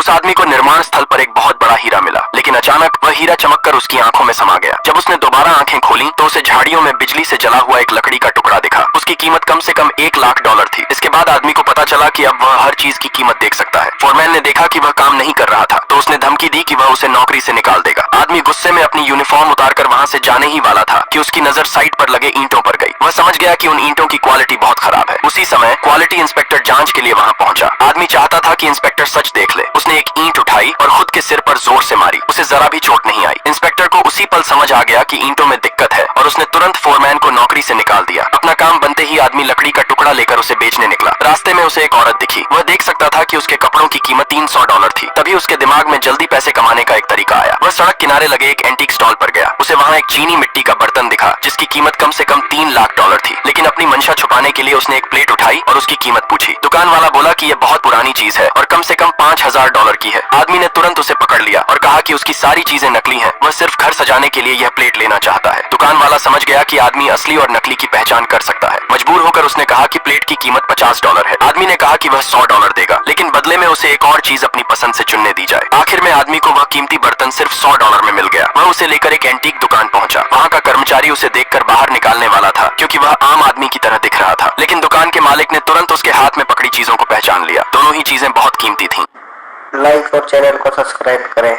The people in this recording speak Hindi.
उस आदमी को निर्माण स्थल पर एक बहुत बड़ा हीरा मिला, लेकिन अचानक वह हीरा चमककर उसकी आंखों में समा गया। जब उसने दोबारा आंखें खोली तो उसे झाड़ियों में बिजली से जला हुआ एक लकड़ी का टुकड़ा दिखा। उसकी कीमत कम से कम $1,00,000 थी। इसके बाद आदमी को पता चला कि अब वह हर चीज की कीमत देख सकता है। फोरमैन ने देखा कि वह काम नहीं कर रहा था तो उसने धमकी दी कि वह उसे नौकरी से निकाल देगा। आदमी गुस्से में अपनी यूनिफॉर्म उतारकर वहां से जाने ही वाला था कि उसकी नजर साइट पर लगे ईंटों पर गई। वह समझ गया कि उन ईंटों की क्वालिटी बहुत खराब है। उसी समय क्वालिटी इंस्पेक्टर जांच के लिए वहां पहुंचा। आदमी चाहता था कि इंस्पेक्टर सच देख ले। उसने एक ईंट उठाई और खुद के सिर पर जोर से मारी। उसे जरा भी चोट नहीं आई। इंस्पेक्टर को उसी पल समझ आ गया कि ईंटों में दिक्कत है और उसने तुरंत फोरमैन को नौकरी से निकाल दिया। अपना काम बनते ही आदमी लकड़ी का टुकड़ा लेकर उसे बेचने निकला। रास्ते में उसे एक औरत दिखी। वह देख सकता था कि उसके कपड़ों की कीमत $300 थी। तभी उसके दिमाग में जल्दी पैसे कमाने का एक तरीका आया। वह सड़क किनारे लगे एक एंटीक स्टॉल पर गया। उसे वहाँ एक चीनी मिट्टी का बर्तन दिखा जिसकी कीमत कम से कम $3,00,000 थी। लेकिन अपनी मंशा छुपाने के लिए उसने एक प्लेट उठाई और उसकी कीमत पूछी। दुकान वाला बोला कि यह बहुत पुरानी चीज है और कम से कम $5,000 की है। आदमी ने तुरंत उसे पकड़ लिया और कहा कि उसकी सारी चीजें नकली हैं। वह सिर्फ घर सजाने के लिए यह प्लेट लेना चाहता है। दुकान वाला समझ गया कि आदमी असली और नकली की पहचान कर सकता है। मजबूर होकर उसने कहा कि प्लेट की कीमत $50 है। आदमी ने कहा कि वह $100 देगा, लेकिन बदले में उसे एक और चीज अपनी पसंद से चुनने दी जाए। आखिर में आदमी को वह कीमती बर्तन सिर्फ $100 में मिल गया। वह उसे लेकर एक एंटीक दुकान पहुंचा। वहाँ का कर्मचारी उसे देखकर बाहर निकालने वाला था क्योंकि वह आम आदमी की तरह दिख रहा था, लेकिन दुकान के मालिक ने तुरंत उसके हाथ में पकड़ी चीजों को पहचान लिया। दोनों ही चीजें बहुत कीमती थीं। लाइक और चैनल को सब्सक्राइब करें।